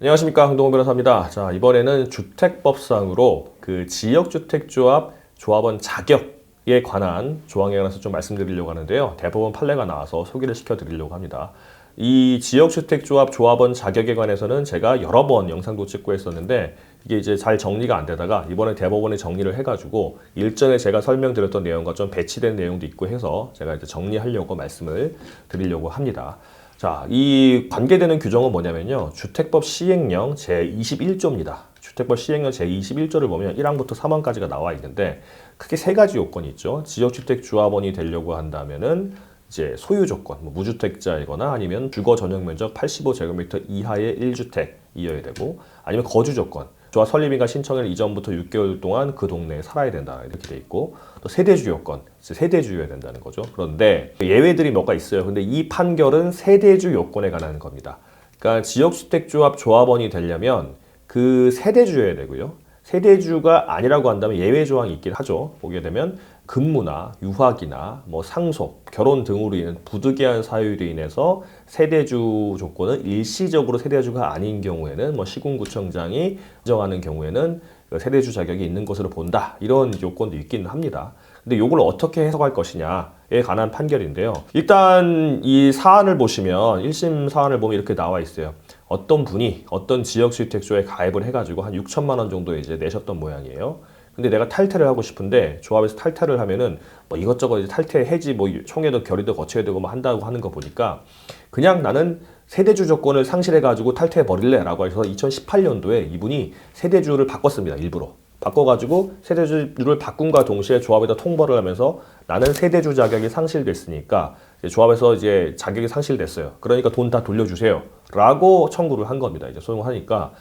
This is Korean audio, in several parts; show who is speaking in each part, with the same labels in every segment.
Speaker 1: 안녕하십니까, 황동호 변호사입니다. 자, 이번에는 주택법상으로 그 지역주택조합 조합원 자격에 관한 조항에 관해서 좀 말씀드리려고 하는데요. 대법원 판례가 나와서 소개를 시켜드리려고 합니다. 이 지역주택조합 조합원 자격에 관해서는 제가 여러 번 영상도 찍고 했었는데 이게 이제 잘 정리가 안 되다가 이번에 대법원에 정리를 해가지고 일전에 제가 설명드렸던 내용과 좀 배치된 내용도 있고 해서 제가 이제 정리하려고 말씀을 드리려고 합니다. 자, 이 관계되는 규정은 뭐냐면요. 주택법 시행령 제21조입니다. 주택법 시행령 제21조를 보면 1항부터 3항까지가 나와 있는데 크게 세 가지 요건이 있죠. 지역주택 조합원이 되려고 한다면은 이제 소유 조건, 뭐 무주택자이거나 아니면 주거 전용 면적 85제곱미터 이하의 1주택이어야 되고 아니면 거주 조건. 조합 설립인가 신청일 이전부터 6개월 동안 그 동네에 살아야 된다 이렇게 돼 있고 또 세대주 요건, 세대주여야 된다는 거죠. 그런데 예외들이 몇 가지 있어요. 근데 이 판결은 세대주 요건에 관한 겁니다. 그러니까 지역주택조합 조합원이 되려면 그 세대주여야 되고요. 세대주가 아니라고 한다면 예외 조항이 있긴 하죠. 보게 되면 근무나 유학이나 뭐 상속, 결혼 등으로 인한 부득이한 사유로 인해서 세대주 조건은 일시적으로 세대주가 아닌 경우에는 뭐 시군구청장이 인정하는 경우에는 세대주 자격이 있는 것으로 본다. 이런 요건도 있긴 합니다. 근데 이걸 어떻게 해석할 것이냐에 관한 판결인데요. 일단 이 사안을 보시면 1심 사안을 보면 이렇게 나와 있어요. 어떤 분이 어떤 지역주택조에 가입을 해가지고 한 6천만 원 정도 이제 내셨던 모양이에요. 근데 내가 탈퇴를 하고 싶은데 조합에서 탈퇴를 하면은 뭐 이것저것 이제 탈퇴 해지 뭐 총회도 결의도 거쳐야 되고 뭐 한다고 하는 거 보니까 그냥 나는 세대주 조건을 상실해가지고 탈퇴해 버릴래라고 해서 2018년도에 이분이 세대주를 바꿨습니다. 일부러. 바꿔가지고 세대주를 바꾼과 동시에 조합에다 통보를 하면서 나는 세대주 자격이 상실됐으니까 조합에서 이제 자격이 상실됐어요. 그러니까 돈 다 돌려주세요. 라고 청구를 한 겁니다. 이제 소송하니까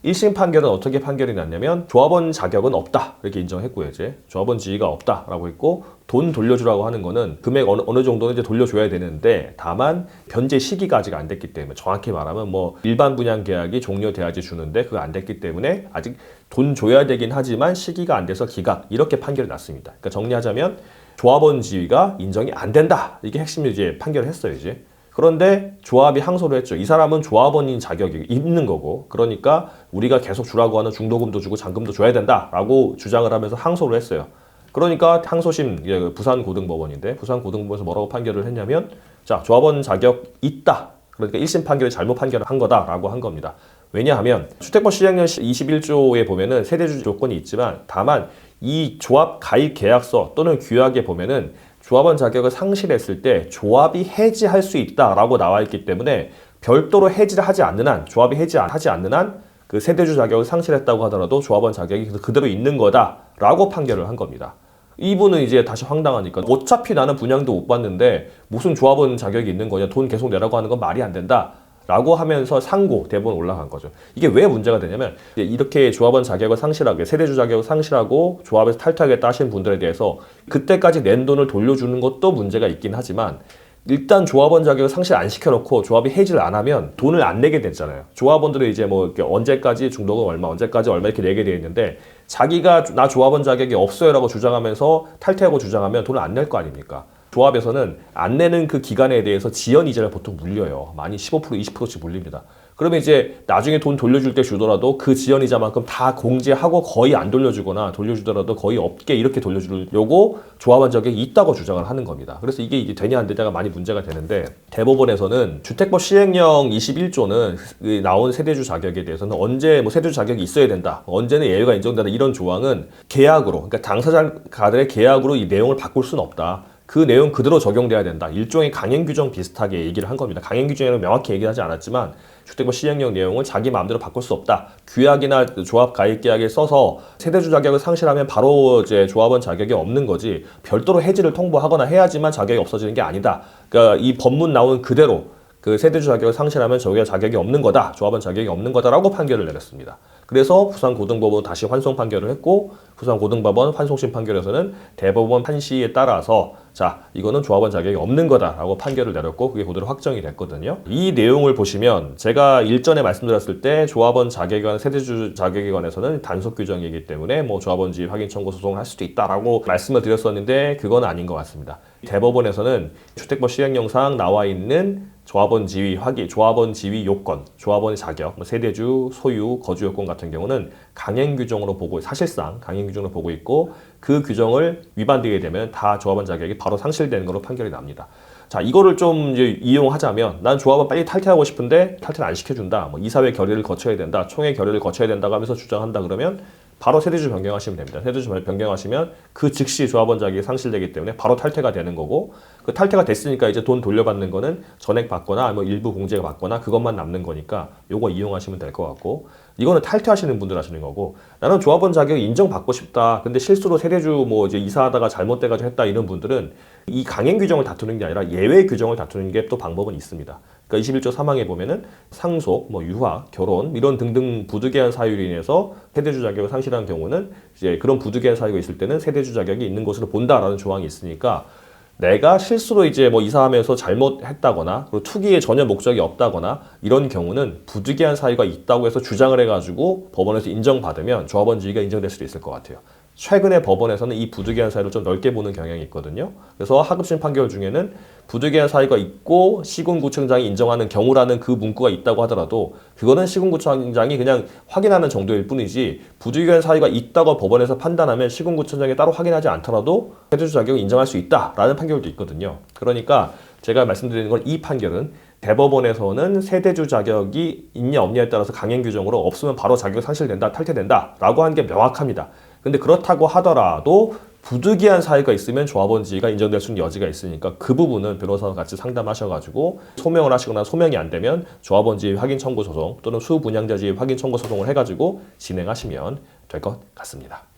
Speaker 1: 1심 판결은 어떻게 판결이 났냐면 조합원 자격은 없다 이렇게 인정했고요. 이제 조합원 지위가 없다라고 했고 돈 돌려주라고 하는 거는 금액 어느 정도는 이제 돌려줘야 되는데 다만 변제 시기가 아직 안 됐기 때문에 정확히 말하면 뭐 일반 분양 계약이 종료돼야지 주는데 그거 안 됐기 때문에 아직 돈 줘야 되긴 하지만 시기가 안 돼서 기각 이렇게 판결이 났습니다. 그러니까 정리하자면 조합원 지위가 인정이 안 된다 이게 핵심 이제 판결을 했어요. 이제. 그런데 조합이 항소를 했죠. 이 사람은 조합원인 자격이 있는 거고 그러니까 우리가 계속 주라고 하는 중도금도 주고 잔금도 줘야 된다라고 주장을 하면서 항소를 했어요. 그러니까 항소심 부산고등법원인데 부산고등법원에서 뭐라고 판결을 했냐면 자 조합원 자격 있다. 그러니까 1심 판결이 잘못 판결을 한 거다라고 한 겁니다. 왜냐하면 주택법 시행령 21조에 보면은 세대주 조건이 있지만 다만 이 조합 가입 계약서 또는 규약에 보면은 조합원 자격을 상실했을 때 조합이 해지할 수 있다라고 나와 있기 때문에 별도로 해지를 하지 않는 한 조합이 해지하지 않는 한 그 세대주 자격을 상실했다고 하더라도 조합원 자격이 그대로 있는 거다라고 판결을 한 겁니다. 이분은 이제 다시 황당하니까 어차피 나는 분양도 못 받는데 무슨 조합원 자격이 있는 거냐 돈 계속 내라고 하는 건 말이 안 된다. 라고 하면서 상고 대법원 올라간 거죠. 이게 왜 문제가 되냐면 이렇게 조합원 자격을 상실하게 세대주 자격을 상실하고 조합에서 탈퇴하겠다 하신 분들에 대해서 그때까지 낸 돈을 돌려주는 것도 문제가 있긴 하지만 일단 조합원 자격을 상실 안 시켜놓고 조합이 해지를 안 하면 돈을 안 내게 됐잖아요. 조합원들은 이제 뭐 이렇게 언제까지 중도금 얼마 언제까지 얼마 이렇게 내게 되어 있는데 자기가 나 조합원 자격이 없어요라고 주장하면서 탈퇴하고 주장하면 돈을 안 낼 거 아닙니까? 조합에서는 안 내는 그 기간에 대해서 지연 이자를 보통 물려요. 많이 15% 20%씩 물립니다. 그러면 이제 나중에 돈 돌려줄 때 주더라도 그 지연 이자만큼 다 공제하고 거의 안 돌려주거나 돌려주더라도 거의 없게 이렇게 돌려주려고 조합원 자격이 있다고 주장을 하는 겁니다. 그래서 이게 되냐 안 되냐가 많이 문제가 되는데 대법원에서는 주택법 시행령 21조는 나온 세대주 자격에 대해서는 언제 뭐 세대주 자격이 있어야 된다. 언제는 예외가 인정된다. 이런 조항은 계약으로 그러니까 당사자들의 계약으로 이 내용을 바꿀 수는 없다. 그 내용 그대로 적용돼야 된다. 일종의 강행 규정 비슷하게 얘기를 한 겁니다. 강행 규정이라고 명확히 얘기하지 않았지만 주택법 시행령 내용을 자기 마음대로 바꿀 수 없다. 규약이나 조합 가입 계약에 써서 세대주 자격을 상실하면 바로 이제 조합원 자격이 없는 거지. 별도로 해지를 통보하거나 해야지만 자격이 없어지는 게 아니다. 그러니까 이 법문 나오는 그대로 그 세대주 자격을 상실하면 저게 자격이 없는 거다. 조합원 자격이 없는 거다라고 판결을 내렸습니다. 그래서 부산고등법원 다시 환송 판결을 했고 부산고등법원 환송심 판결에서는 대법원 판시에 따라서 자 이거는 조합원 자격이 없는 거다라고 판결을 내렸고 그게 그대로 확정이 됐거든요. 이 내용을 보시면 제가 일전에 말씀드렸을 때 조합원 자격에 관한 세대주 자격에 관해서는 단속 규정이기 때문에 뭐 조합원지 확인 청구 소송을 할 수도 있다라고 말씀을 드렸었는데 그건 아닌 것 같습니다. 대법원에서는 주택법 시행령상 나와 있는 조합원 지위 확인, 조합원 지위 요건, 조합원의 자격, 뭐 세대주, 소유, 거주 요건 같은 경우는 강행 규정으로 보고 사실상 강행 규정으로 보고 있고 그 규정을 위반되게 되면 다 조합원 자격이 바로 상실되는 걸로 판결이 납니다. 자, 이거를 좀 이제 이용하자면 난 조합원 빨리 탈퇴하고 싶은데 탈퇴를 안 시켜준다. 뭐 이사회 결의를 거쳐야 된다. 총회 결의를 거쳐야 된다고 하면서 주장한다 그러면 바로 세대주 변경하시면 됩니다. 세대주 변경하시면 그 즉시 조합원 자격이 상실되기 때문에 바로 탈퇴가 되는 거고 그 탈퇴가 됐으니까 이제 돈 돌려받는 거는 전액 받거나 뭐 일부 공제가 받거나 그것만 남는 거니까 요거 이용하시면 될 것 같고 이거는 탈퇴하시는 분들 하시는 거고 나는 조합원 자격 인정받고 싶다. 근데 실수로 세대주 뭐 이제 이사하다가 잘못돼가지고 했다 이런 분들은 이 강행 규정을 다투는 게 아니라 예외 규정을 다투는 게 또 방법은 있습니다. 그러니까 21조 3항에 보면은 상속, 뭐 유아, 결혼 이런 등등 부득이한 사유로 인해서 세대주 자격을 상실한 경우는 이제 그런 부득이한 사유가 있을 때는 세대주 자격이 있는 것으로 본다라는 조항이 있으니까 내가 실수로 이제 뭐 이사하면서 잘못했다거나 그리고 투기에 전혀 목적이 없다거나 이런 경우는 부득이한 사유가 있다고 해서 주장을 해가지고 법원에서 인정받으면 조합원 지위가 인정될 수도 있을 것 같아요. 최근에 법원에서는 이 부득이한 사유를 좀 넓게 보는 경향이 있거든요. 그래서 하급심 판결 중에는 부득이한 사유가 있고 시군구청장이 인정하는 경우라는 그 문구가 있다고 하더라도 그거는 시군구청장이 그냥 확인하는 정도일 뿐이지 부득이한 사유가 있다고 법원에서 판단하면 시군구청장이 따로 확인하지 않더라도 세대주 자격을 인정할 수 있다라는 판결도 있거든요. 그러니까 제가 말씀드리는 건 이 판결은 대법원에서는 세대주 자격이 있냐 없냐에 따라서 강행 규정으로 없으면 바로 자격 상실된다, 탈퇴된다 라고 하는 게 명확합니다. 근데 그렇다고 하더라도 부득이한 사유가 있으면 조합원 지위가 인정될 수 있는 여지가 있으니까 그 부분은 변호사와 같이 상담하셔가지고 소명을 하시거나 소명이 안 되면 조합원 지위 확인 청구 소송 또는 수분양자 지위 확인 청구 소송을 해가지고 진행하시면 될 것 같습니다.